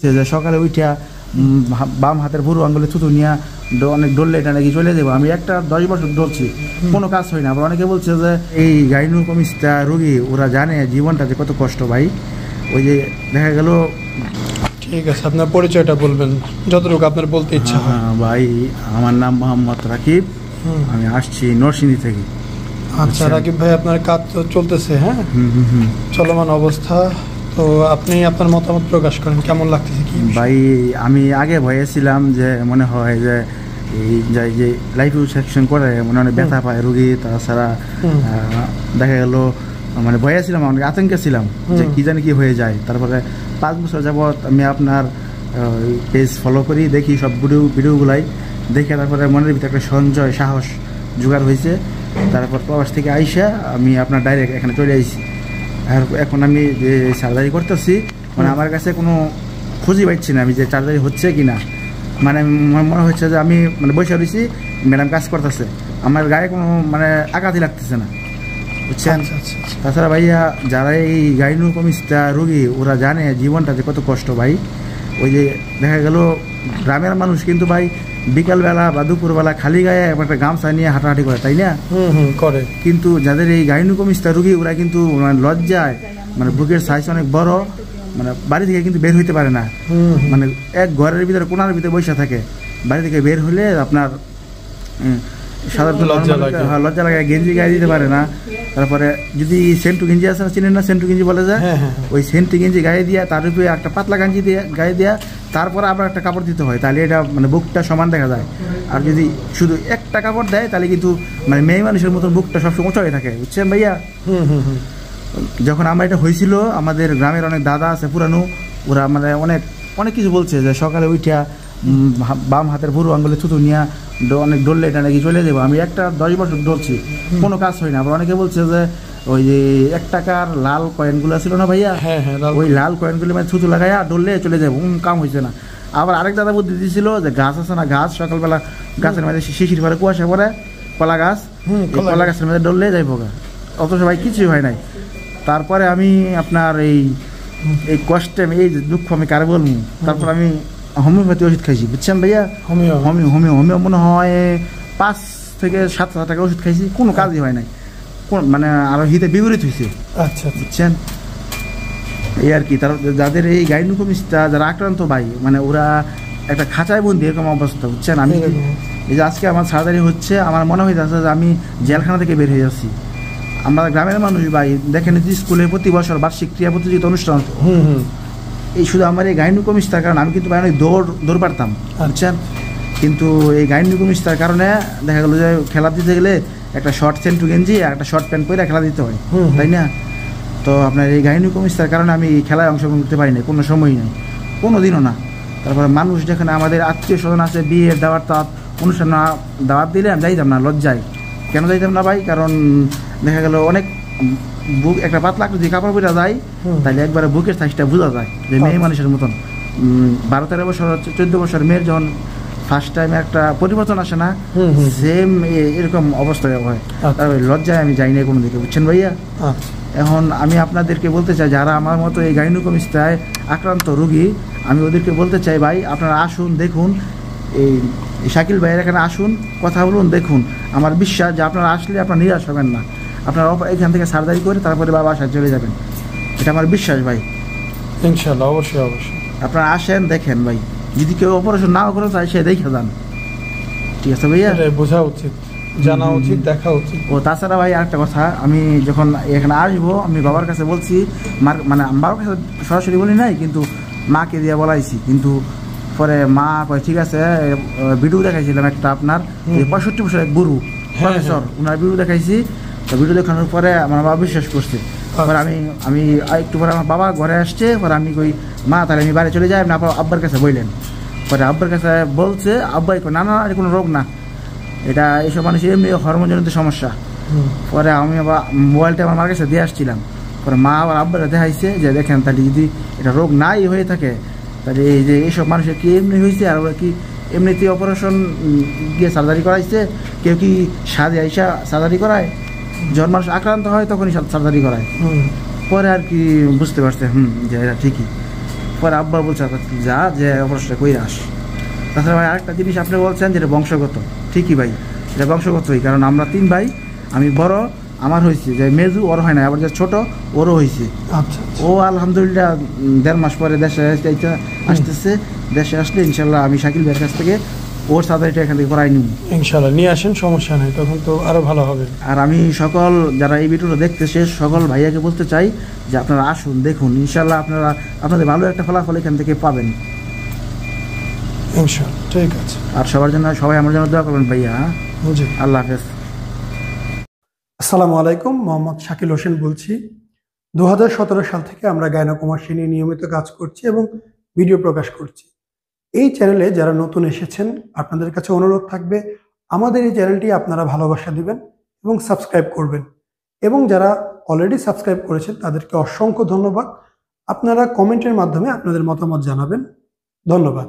যে সকালে উঠা বাম হাতের বুড়ো আঙ্গুলে থুতু নিয়ে অনেক ডললে এটা নাকি চলে যাবো। আমি একটা 10 বছর ডলছি, কোনো কাজ হয় না। আবার অনেকে বলছে যে এই গাইনোকমিস্টা রোগী ওরা জানে জীবনটা যে কত কষ্ট ভাই। ওই যে দেখা গেল। ঠিক আছে, আপনার পরিচয়টা বলবেন যতটুকু আপনার বলতে ইচ্ছা হয়। ভাই আমার নাম মোহাম্মদ রাকিব, আমি আসছি নরসিংদী থেকে। আচ্ছা রাকিব ভাই, আপনার কাজ তো চলতেছে, হ্যাঁ চলমান অবস্থা, তো আপনি আপনার মতামত প্রকাশ করেন, কেমন লাগতেছে কি? ভাই আমি আগে ভয়ে ছিলাম যে মনে হয় যে এই যে লাইফ সেকশন করে মনে অনেক ব্যথা পায় রোগী, তাছাড়া দেখা গেল মানে ভয়ে ছিলাম, অনেক আতঙ্কে ছিলাম যে কি জানি কি হয়ে যায়। তারপরে 5 বছর যাবৎ আমি আপনার পেজ ফলো করি, দেখি সব ভিডিওগুলাই দেখে তারপরে মনের ভিতরে একটা সঞ্চয় সাহস জোগাড় হয়েছে। তারপর প্রবাস থেকে আইসা আমি আপনার ডাইরেক্ট এখানে চলে আইছি। আর এখন আমি যে সার্জারি করতেছি, মানে আমার কাছে কোনো খুঁজে পাচ্ছি না আমি যে সার্জারি হচ্ছে কি না। মানে মনে হচ্ছে যে আমি মানে বসে রয়েছি, ম্যাডাম কাজ করতেছে, আমার গায়ে কোনো মানে আঘাতই লাগতেছে না, বুঝছেন। তাছাড়া ভাইয়া যারা এই গাইনোকমিস্টা রোগী ওরা জানে জীবনটা যে কত কষ্ট ভাই। ওই যে দেখা গেল গ্রামের মানুষ কিন্তু ভাই বিকালবেলা বা দুপুরবেলা খালি গায়ে একটা গামছা নিয়ে হাঁটাহাঁটি করে, তাই না? করে। কিন্তু যাদের এই গাইনোকমিস্টা রোগী ওরা কিন্তু মানে লজ্জায় মানে বুকের সাইজ অনেক বড়, মানে বাড়ি থেকে কিন্তু বের হইতে পারে না, মানে এক ঘরের ভিতরে কোনার ভিতরে বসে থাকে। বাড়ি থেকে বের হলে আপনার সাধারণত লজ্জা লাগে, গেঞ্জি গায়ে দিতে পারে না। তারপরে যদি সেন্টু গেঞ্জি আছে, চিনেন না সেন্টু গেঞ্জি বলে যায়, ওই সেন্টু গেঞ্জি গায়ে দিয়া তার উপরে একটা পাতলা গেঞ্জি দিয়ে গায়ে দেওয়া, তারপরে আবার একটা কাপড় দিতে হয়, তাহলে এটা মানে বুকটা সমান দেখা যায়। আর যদি শুধু একটা কাপড় দেয় তাহলে কিন্তু মানে মেয়ে মানুষের মতন বুকটা সবসময় উঁচা হয়ে থাকে, বুঝছেন ভাইয়া। যখন আমার এটা হয়েছিল, আমাদের গ্রামের অনেক দাদা আছে পুরানো, ওরা মানে অনেক কিছু বলছে যে সকালে উঠা বাম হাতের বুড়ো আঙ্গুলে থুতু নিয়ে অনেক ডললে এটা নাকি চলে যাবো। আমি একটা 10 বছর ডলছি, কোনো কাজ হয় না। আবার অনেকে বলছে যে ওই যে 1 টাকার লাল কয়েনগুলো ছিল না ভাইয়া, ওই লাল কয়েনগুলো মানে থুতু লাগাইয়া ডললে চলে যাবো, কাম হয়েছে না। আবার আরেক দাদা বুদ্ধি দিয়েছিল যে গাছ আছে না, গাছ সকালবেলা গাছের মধ্যে শিশির পরে কুয়াশা পরে কলা গাছ, কলা গাছের মধ্যে ডললে যাইবো গা, অথচ ভাই কিছুই হয় নাই। তারপরে আমি আপনার এই কষ্টে এই দুঃখ আমি কারে বলবো, তারপর আমি হোমিওপ্যাথি ওষুধ খাইছি, বুঝছেন ভাইয়া। হোমিও মনে হয় 5 থেকে 7 হাজার টাকা ওষুধ খাইছি, কোনো কাজই হয় নাই, মানে আরো হিতে বিপরীত হয়েছে। আচ্ছা, বুঝছেন এই আর কি। তার যাদের এই গাইনোকমিস্টা যারা আক্রান্ত ভাই, মানে ওরা একটা খাঁচায় বন্দি, এরকম অবস্থা, বুঝছেন। আমি এই যে আজকে আমার সার্জারি হচ্ছে, আমার মনে হইতেছে যে আমি জেলখানা থেকে বের হয়ে যাচ্ছি। আমরা গ্রামের মানুষ ভাই, দেখেন যে স্কুলে প্রতি বছর বার্ষিক ক্রীড়া প্রতিযোগিতা অনুষ্ঠান, এই শুধু আমার এই গাইনোকমিস্টার কারণে আমি কিন্তু অনেক দৌড় পারতাম, বুঝছেন। কিন্তু এই গাইনোকমিস্টার কারণে দেখা গেল যে খেলা দিতে গেলে একটা শর্ট সেন্টু গেঞ্জি আর একটা শর্ট প্যান্ট পরে খেলা দিতে হয়, তাই না? তো আপনার এই গাইনোকমিস্টার কারণে আমি খেলায় অংশগ্রহণ করতে পারি না, কোনো সময় নেই, কোনো দিনও না। তারপরে মানুষ যেখানে আমাদের আত্মীয় স্বজন আছে, বিয়ের দাওয়াত অনুষ্ঠান দাওয়াত দিলে আমি যাইতাম না, লজ্জায়। কেন যাইতাম না ভাই? কারণ দেখা গেল অনেক বুক একটা পাতলা যদি কাপড় পরে যায়, তাহলে একবারে বুকের সাইজটা বোঝা যায় যে মেয়ে মানুষের মতন। 12-13 বছর 14 বছর মেয়ের যখন ফার্স্ট টাইমে একটা পরিবর্তন আসে না, সেম এরকম অবস্থায় হয়। তারপরে লজ্জায় আমি যাই না কোনো দিকে, বুঝছেন ভাইয়া। এখন আমি আপনাদেরকে বলতে চাই, যারা আমার মতো এই গাইনোকমিস্টায় আক্রান্ত রোগী, আমি ওদেরকে বলতে চাই ভাই, আপনারা আসুন, দেখুন এই শাকিল ভাইয়ের এখানে আসুন, কথা বলুন, দেখুন। আমার বিশ্বাস যে আপনারা আসলে আপনারা নিরাশ হবেন না, আপনারা এখান থেকে সার্জারি করে তারপরে বাসায় চলে যাবেন, এটা আমার বিশ্বাস ভাই। ইনশাআল্লাহ, অবশ্যই অবশ্যই আপনারা আসেন, দেখেন ভাই, যদি কেউ অপারেশন নাও করে চাই সে দেখে যান, ঠিক আছে ভাইয়া। বোঝা উচিত, জানা উচিত, দেখা উচিত। ও তাছাড়া ভাই আরেকটা কথা, আমি যখন এখানে আসবো আমি বাবার কাছে বলছি, মানে বাবার কাছে সরাসরি বলি নাই, কিন্তু মাকে দিয়ে বলাইছি। কিন্তু পরে মা কয় ঠিক আছে, ভিডিও দেখাইছিলাম একটা আপনার 65 বছর এক বুড়ো প্রফেসর, ওনার ভিডিও দেখাইছি। তো ভিডিও দেখানোর পরে আমার বাবা বিশ্বাস করছে। পরে আমি একটু পরে আমার বাবা ঘরে আসছে, পরে আমি কই মা তাহলে আমি বাড়ি চলে যাই, আপনি আব্বার কাছে বললেন। পরে আব্বার কাছে বলছে, আব্বাই কই না না, এটা কোনো রোগ না, এটা এইসব মানুষের এমনি হরমোনজনিত সমস্যা। পরে আমি আবার মোবাইলটা আমার মার কাছে দিয়ে আসছিলাম, পরে মা আবার আব্বারে দেখাইছে যে দেখেন তাহলে যদি এটা রোগ নাই হয়ে থাকে, তাহলে এই যে এইসব মানুষের কি এমনি হয়েছে, আর ওরা কি এমনিতে অপারেশন গিয়ে সার্জারি করাইছে, কেউ কি সাদে আইসা সার্জারি করায়, যখন মানুষ আক্রান্ত হয় তখনই সার্জারি করায়। পরে আর কি বুঝতে পারছে যে এটা ঠিকই। পরে আব্বা বলছে যা যে অপারেশনটা করে আস। তাছাড়া ভাই আরেকটা জিনিস আপনি বলছেন যেটা বংশগত, ঠিকই ভাই, এটা বংশগতই। কারণ আমরা 3 ভাই, আমি বড়, আমার হয়েছে যে মেজু, ওর হয় না, আবার যে ছোট ওরও হয়েছে। আচ্ছা ও আলহামদুলিল্লাহ 1.5 মাস পরে দেশে আসতেছে। দেশে আসলে ইনশাল্লাহ আমি শাকিল ভাইয়ের কাছ থেকে ওর সার্জারিটা এখান থেকে করাই নিব ইনশাআল্লাহ। নিয়ে আসেন, সমস্যা নেই, তখন তো আরো ভালো হবে। আর আমি সকল যারা এই ভিডিওটা দেখতেছে সকল ভাইয়াকে বলতে চাই যে আপনারা আসুন, দেখুন, ইনশাল্লাহ আপনাদের ভালো একটা ফলাফল এখান থেকে পাবেন ইনশাআল্লাহ। ঠিক আছে। আর সবার জন্য সবাই আমার জন্য দোয়া করবেন ভাইয়া। জি, আল্লাহ হাফেজ। আসসালামু আলাইকুম, মোহাম্মদ শাকিল হোসেন বলছি। 2017 সাল থেকে আমরা গাইনোকমার্সি নিয়ে নিয়মিত কাজ করছি এবং ভিডিও প্রকাশ করছি। এই চ্যানেলে যারা নতুন এসেছেন, আপনাদের কাছে অনুরোধ থাকবে আমাদের এই চ্যানেলটি আপনারা ভালোবাসা দিবেন এবং সাবস্ক্রাইব করবেন। এবং যারা অলরেডি সাবস্ক্রাইব করেছেন তাদেরকে অসংখ্য ধন্যবাদ। আপনারা কমেন্টের মাধ্যমে আপনাদের মতামত জানাবেন। ধন্যবাদ।